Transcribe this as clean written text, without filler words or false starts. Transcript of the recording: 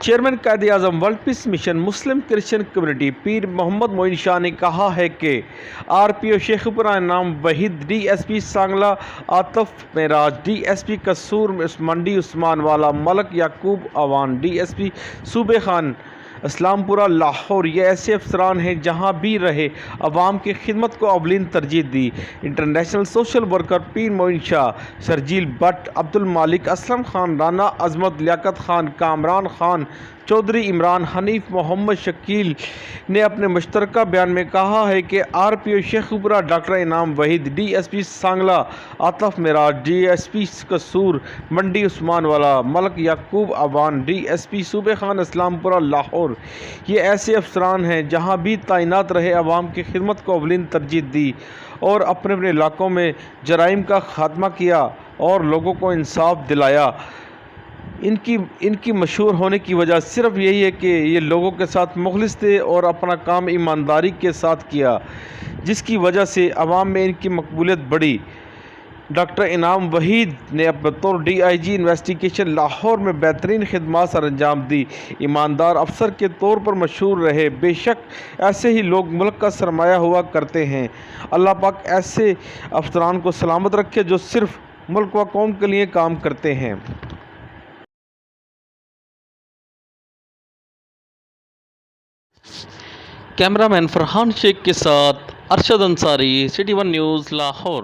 Chairman Quaid Azam world peace mission مسلم Christian community پیر محمد معین شاہ نے کہا ہے کہ آر پی او Sheikhupura Inam Waheed, D S P Sangla Atif Meraj, D S P Kasur Mandi Usman Wala Malik Yaqoob Awan, D S P Sobay Khan اسلام پورہ لاہور یہ ایسے افسران ہیں جہاں بھی رہے عوام کی خدمت کو اولین ترجیح دی۔ International social worker Pir Moin Shah, Sharjeel Butt, Abdul Malik, Aslam Khan Rana, عظمت، لیاقت خان، کامران خان چودھری، عمران حنیف، محمد شکیل نے اپنے مشترکہ بیان میں کہا ہے کہ آر پی او Sheikhupura doctor Inam Waheed, D S P Sangla Atif Meraj, D S P Kasur Mandi Usman Wala Malik Yaqoob Awan, D S P Sobay Khan اسلام پورہ لاہور یہ ایسے افسران ہیں جہاں بھی تعینات رہے عوام کی خدمت کو اولین ترجیح دی اور اپنے اپنے علاقوں میں جرائم کا خاتمہ کیا اور لوگوں کو انصاف دلایا۔ ان کی مشہور ہونے کی وجہ صرف یہی ہے کہ یہ لوگوں کے ساتھ مخلص تھے اور اپنا کام ایمانداری کے ساتھ کیا، جس کی وجہ سے عوام میں ان کی مقبولیت بڑھی۔ ڈاکٹر انعام وحید نے بطور D I G investigation Lahore میں بہترین خدمات سر انجام دی، ایماندار افسر کے طور پر مشہور رہے۔ بے شک ایسے ہی لوگ ملک کا سرمایہ ہوا کرتے ہیں۔ اللہ پاک ایسے افسران کو سلامت رکھے جو صرف ملک و قوم کے لیے کام کرتے ہیں۔ کیمرہ مین فرحان شیخ کے ساتھ Arshad Ansari, city one news Lahore.